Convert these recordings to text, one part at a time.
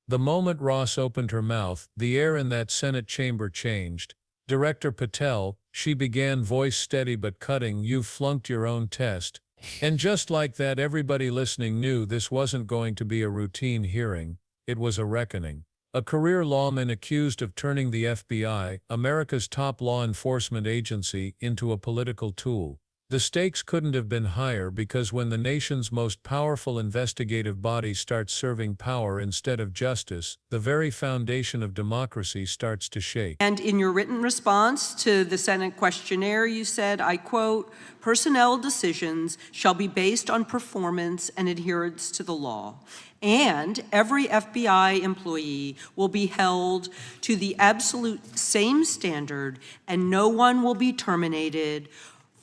The moment Ross opened her mouth, the air in that Senate chamber changed. Director Patel, she began, voice steady but cutting, "You've flunked your own test." And just like that, everybody listening knew this wasn't going to be a routine hearing. It was a reckoning. A career lawman accused of turning the FBI, America's top law enforcement agency, into a political tool. The stakes couldn't have been higher, because when the nation's most powerful investigative body starts serving power instead of justice, the very foundation of democracy starts to shake. And in your written response to the Senate questionnaire, you said, I quote, "Personnel decisions shall be based on performance and adherence to the law. And every FBI employee will be held to the absolute same standard, and no one will be terminated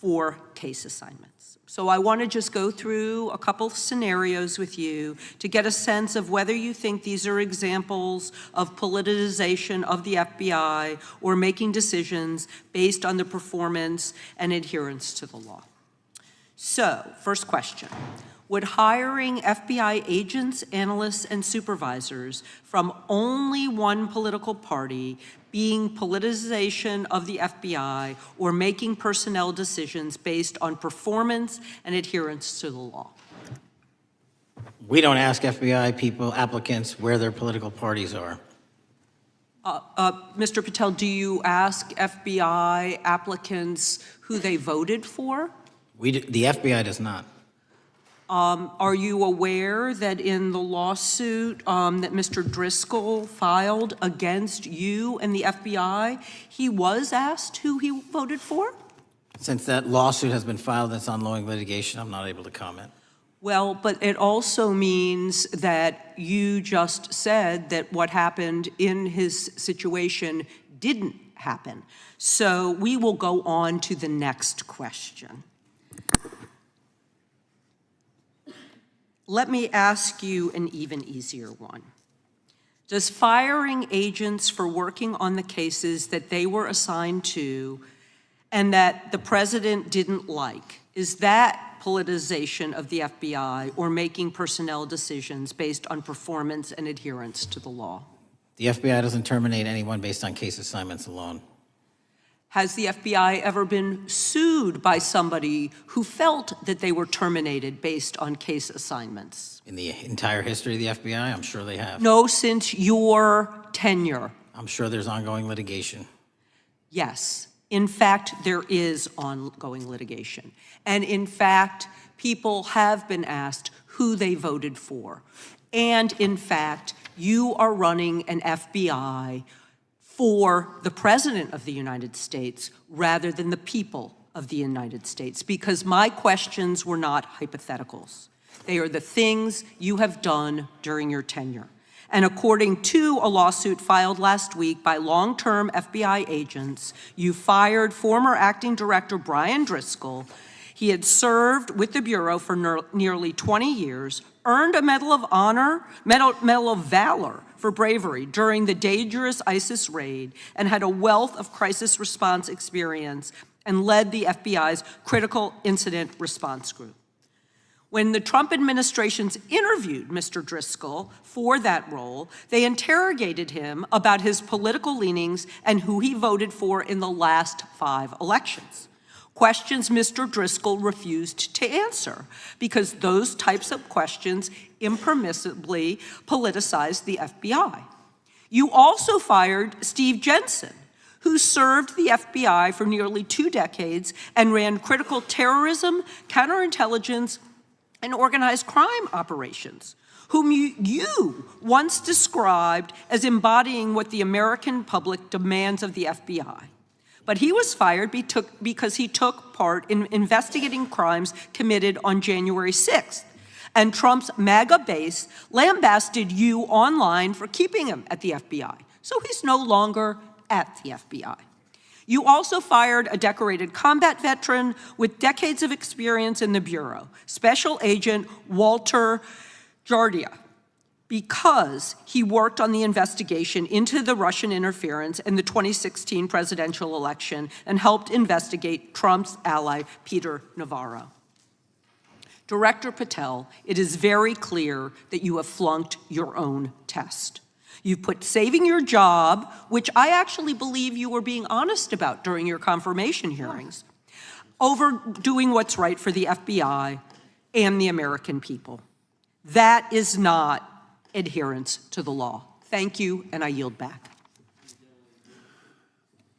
for case assignments." So I want to just go through a couple scenarios with you to get a sense of whether you think these are examples of politicization of the FBI or making decisions based on the performance and adherence to the law. So, first question. Would hiring FBI agents, analysts, and supervisors from only one political party being politicization of the FBI or making personnel decisions based on performance and adherence to the law? We don't ask FBI people, applicants, where their political parties are. Mr. Patel, do you ask FBI applicants who they voted for? The FBI does not. Are you aware that in the lawsuit that Mr. Driscoll filed against you and the FBI, he was asked who he voted for? Since that lawsuit has been filed, that's ongoing litigation, I'm not able to comment. Well, but it also means that you just said that what happened in his situation didn't happen. So we will go on to the next question. Let me ask you an even easier one. Does firing agents for working on the cases that they were assigned to and that the president didn't like, is that politicization of the FBI or making personnel decisions based on performance and adherence to the law? The FBI doesn't terminate anyone based on case assignments alone. Has the FBI ever been sued by somebody who felt that they were terminated based on case assignments? In the entire history of the FBI, I'm sure they have. No, since your tenure. I'm sure there's ongoing litigation. Yes. In fact, there is ongoing litigation. And in fact, people have been asked who they voted for. And in fact, you are running an FBI for the President of the United States rather than the people of the United States, because my questions were not hypotheticals. They are the things you have done during your tenure. And according to a lawsuit filed last week by long-term FBI agents, you fired former acting director Brian Driscoll. He had served with the Bureau for nearly 20 years, earned a Medal of Honor, Medal of Valor for bravery during the dangerous ISIS raid, and had a wealth of crisis response experience and led the FBI's critical incident response group. When the Trump administrations interviewed Mr. Driscoll for that role, they interrogated him about his political leanings and who he voted for in the last 5 elections. Questions Mr. Driscoll refused to answer because those types of questions impermissibly politicized the FBI. You also fired Steve Jensen, who served the FBI for nearly 2 decades and ran critical terrorism, counterintelligence, and organized crime operations, whom you once described as embodying what the American public demands of the FBI. But he was fired because he took part in investigating crimes committed on January 6th. And Trump's MAGA base lambasted you online for keeping him at the FBI. So he's no longer at the FBI. You also fired a decorated combat veteran with decades of experience in the Bureau, Special Agent Walter Jardia, because he worked on the investigation into the Russian interference in the 2016 presidential election and helped investigate Trump's ally, Peter Navarro. Director Patel, it is very clear that you have flunked your own test. You've put saving your job, which I actually believe you were being honest about during your confirmation hearings, over doing what's right for the FBI and the American people. That is not adherence to the law. Thank you, and I yield back.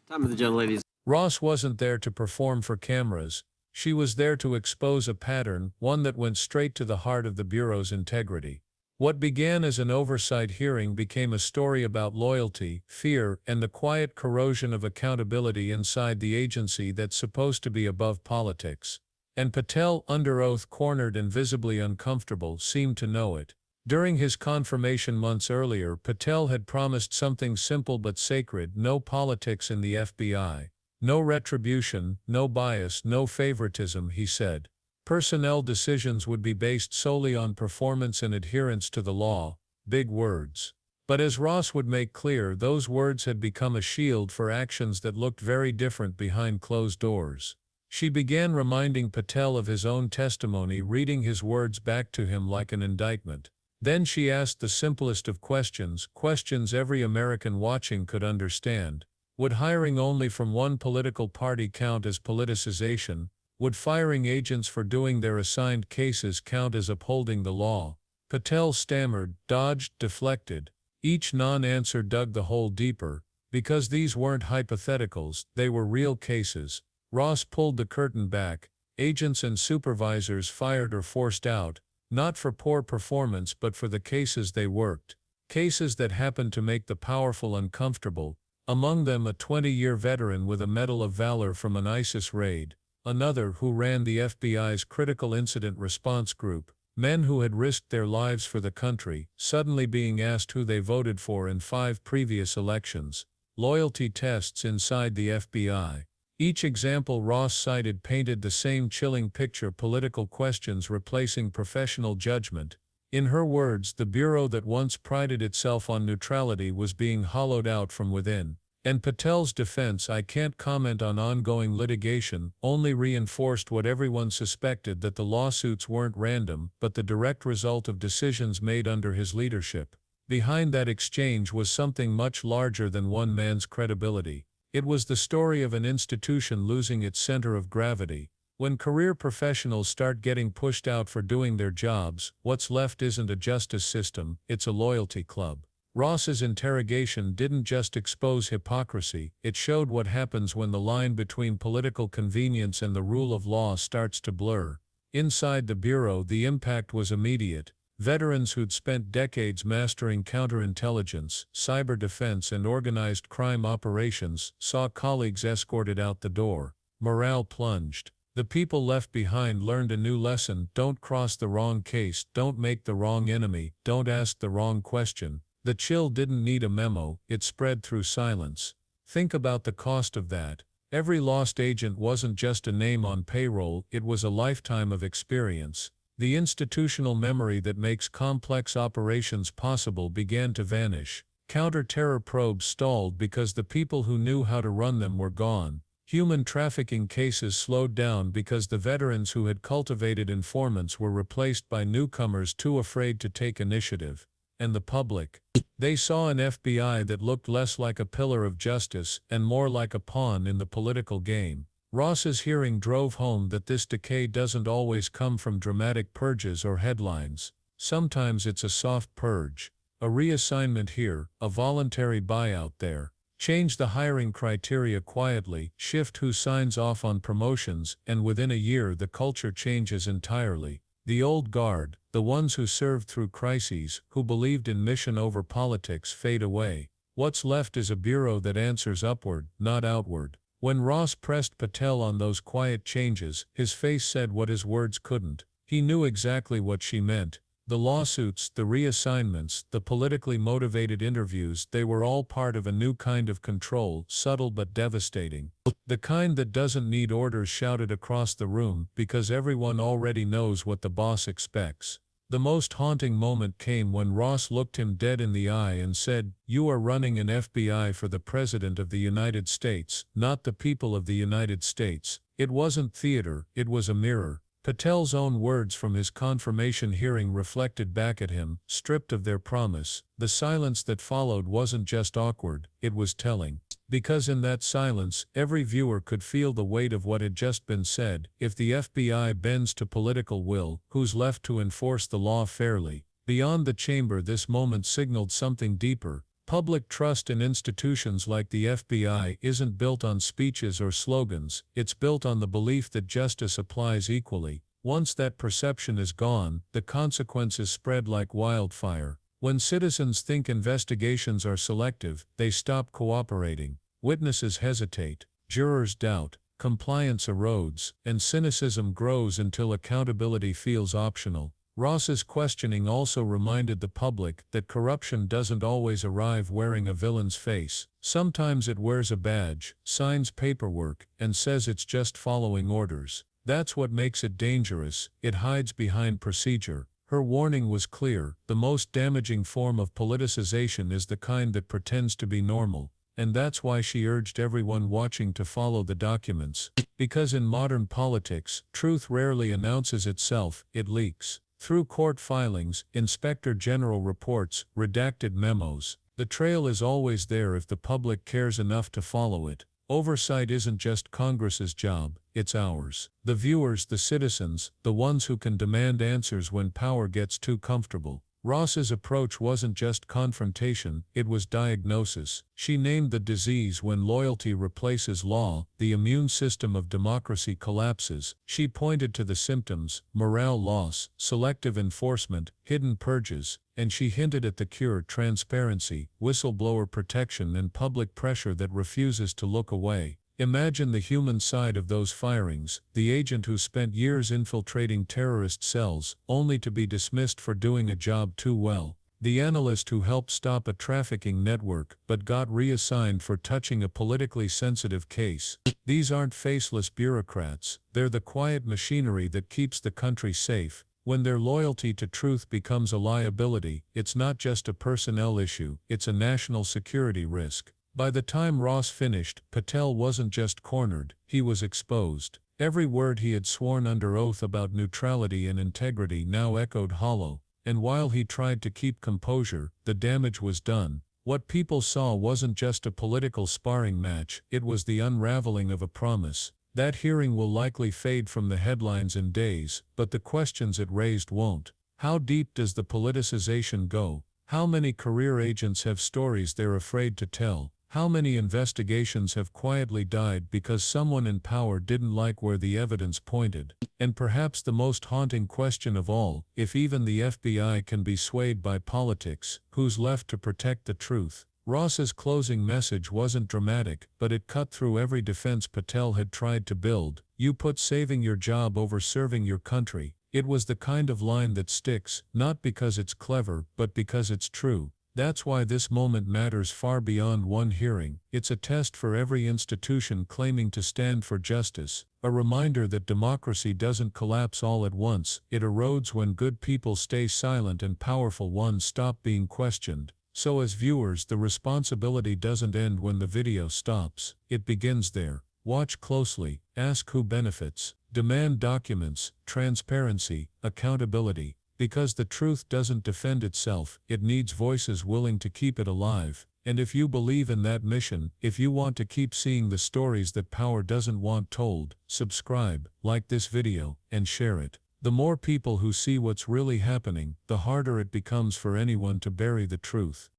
Time of the gentleladies. Ross wasn't there to perform for cameras. She was there to expose a pattern, one that went straight to the heart of the Bureau's integrity. What began as an oversight hearing became a story about loyalty, fear, and the quiet corrosion of accountability inside the agency that's supposed to be above politics. And Patel, under oath, cornered and visibly uncomfortable, seemed to know it. During his confirmation months earlier, Patel had promised something simple but sacred: no politics in the FBI. No retribution, no bias, no favoritism, he said. Personnel decisions would be based solely on performance and adherence to the law. Big words. But as Ross would make clear, those words had become a shield for actions that looked very different behind closed doors. She began reminding Patel of his own testimony, reading his words back to him like an indictment. Then she asked the simplest of questions, questions every American watching could understand. Would hiring only from one political party count as politicization? Would firing agents for doing their assigned cases count as upholding the law? Patel stammered, dodged, deflected. Each non-answer dug the hole deeper. Because these weren't hypotheticals, they were real cases. Ross pulled the curtain back. Agents and supervisors fired or forced out, not for poor performance but for the cases they worked. Cases that happened to make the powerful uncomfortable. Among them a 20-year veteran with a Medal of Valor from an ISIS raid, another who ran the FBI's Critical Incident Response Group, men who had risked their lives for the country, suddenly being asked who they voted for in 5 previous elections, loyalty tests inside the FBI. Each example Ross cited painted the same chilling picture: political questions replacing professional judgment. In her words, the Bureau that once prided itself on neutrality was being hollowed out from within. And Patel's defense, "I can't comment on ongoing litigation," only reinforced what everyone suspected, that the lawsuits weren't random, but the direct result of decisions made under his leadership. Behind that exchange was something much larger than one man's credibility. It was the story of an institution losing its center of gravity. When career professionals start getting pushed out for doing their jobs, what's left isn't a justice system, it's a loyalty club. Ross's interrogation didn't just expose hypocrisy, it showed what happens when the line between political convenience and the rule of law starts to blur. Inside the Bureau, the impact was immediate. Veterans who'd spent decades mastering counterintelligence, cyber defense, and organized crime operations saw colleagues escorted out the door. Morale plunged. The people left behind learned a new lesson: don't cross the wrong case, don't make the wrong enemy, don't ask the wrong question. The chill didn't need a memo, it spread through silence. Think about the cost of that. Every lost agent wasn't just a name on payroll, it was a lifetime of experience. The institutional memory that makes complex operations possible began to vanish. Counter-terror probes stalled because the people who knew how to run them were gone. Human trafficking cases slowed down because the veterans who had cultivated informants were replaced by newcomers too afraid to take initiative. And the public? They saw an FBI that looked less like a pillar of justice and more like a pawn in the political game. Ross's hearing drove home that this decay doesn't always come from dramatic purges or headlines. Sometimes it's a soft purge. A reassignment here, a voluntary buyout there. Change the hiring criteria quietly, shift who signs off on promotions, and within a year the culture changes entirely. The old guard, the ones who served through crises, who believed in mission over politics, fade away. What's left is a bureau that answers upward, not outward. When Ross pressed Patel on those quiet changes, his face said what his words couldn't. He knew exactly what she meant. The lawsuits, the reassignments, the politically motivated interviews, they were all part of a new kind of control, subtle but devastating. The kind that doesn't need orders shouted across the room, because everyone already knows what the boss expects. The most haunting moment came when Ross looked him dead in the eye and said, "You are running an FBI for the President of the United States, not the people of the United States." It wasn't theater, it was a mirror. Patel's own words from his confirmation hearing reflected back at him, stripped of their promise. The silence that followed wasn't just awkward, it was telling. Because in that silence, every viewer could feel the weight of what had just been said. If the FBI bends to political will, who's left to enforce the law fairly? Beyond the chamber, this moment signaled something deeper. Public trust in institutions like the FBI isn't built on speeches or slogans, it's built on the belief that justice applies equally. Once that perception is gone, the consequences spread like wildfire. When citizens think investigations are selective, they stop cooperating. Witnesses hesitate, jurors doubt, compliance erodes, and cynicism grows until accountability feels optional. Ross's questioning also reminded the public that corruption doesn't always arrive wearing a villain's face. Sometimes it wears a badge, signs paperwork, and says it's just following orders. That's what makes it dangerous. It hides behind procedure. Her warning was clear. The most damaging form of politicization is the kind that pretends to be normal. And that's why she urged everyone watching to follow the documents. Because in modern politics, truth rarely announces itself, it leaks. Through court filings, inspector general reports, redacted memos. The trail is always there if the public cares enough to follow it. Oversight isn't just Congress's job, it's ours. The viewers, the citizens, the ones who can demand answers when power gets too comfortable. Ross's approach wasn't just confrontation, it was diagnosis. She named the disease when loyalty replaces law, the immune system of democracy collapses. She pointed to the symptoms: morale loss, selective enforcement, hidden purges, and she hinted at the cure: transparency, whistleblower protection, and public pressure that refuses to look away. Imagine the human side of those firings, the agent who spent years infiltrating terrorist cells, only to be dismissed for doing a job too well. The analyst who helped stop a trafficking network, but got reassigned for touching a politically sensitive case. These aren't faceless bureaucrats, they're the quiet machinery that keeps the country safe. When their loyalty to truth becomes a liability, it's not just a personnel issue, it's a national security risk. By the time Ross finished, Patel wasn't just cornered, he was exposed. Every word he had sworn under oath about neutrality and integrity now echoed hollow, and while he tried to keep composure, the damage was done. What people saw wasn't just a political sparring match, it was the unraveling of a promise. That hearing will likely fade from the headlines in days, but the questions it raised won't. How deep does the politicization go? How many career agents have stories they're afraid to tell? How many investigations have quietly died because someone in power didn't like where the evidence pointed? And perhaps the most haunting question of all, if even the FBI can be swayed by politics, who's left to protect the truth? Ross's closing message wasn't dramatic, but it cut through every defense Patel had tried to build. You put saving your job over serving your country. It was the kind of line that sticks, not because it's clever, but because it's true. That's why this moment matters far beyond one hearing. It's a test for every institution claiming to stand for justice, a reminder that democracy doesn't collapse all at once, it erodes when good people stay silent and powerful ones stop being questioned. So as viewers, the responsibility doesn't end when the video stops, it begins there. Watch closely, ask who benefits, demand documents, transparency, accountability. Because the truth doesn't defend itself, it needs voices willing to keep it alive. And if you believe in that mission, if you want to keep seeing the stories that power doesn't want told, subscribe, like this video, and share it. The more people who see what's really happening, the harder it becomes for anyone to bury the truth.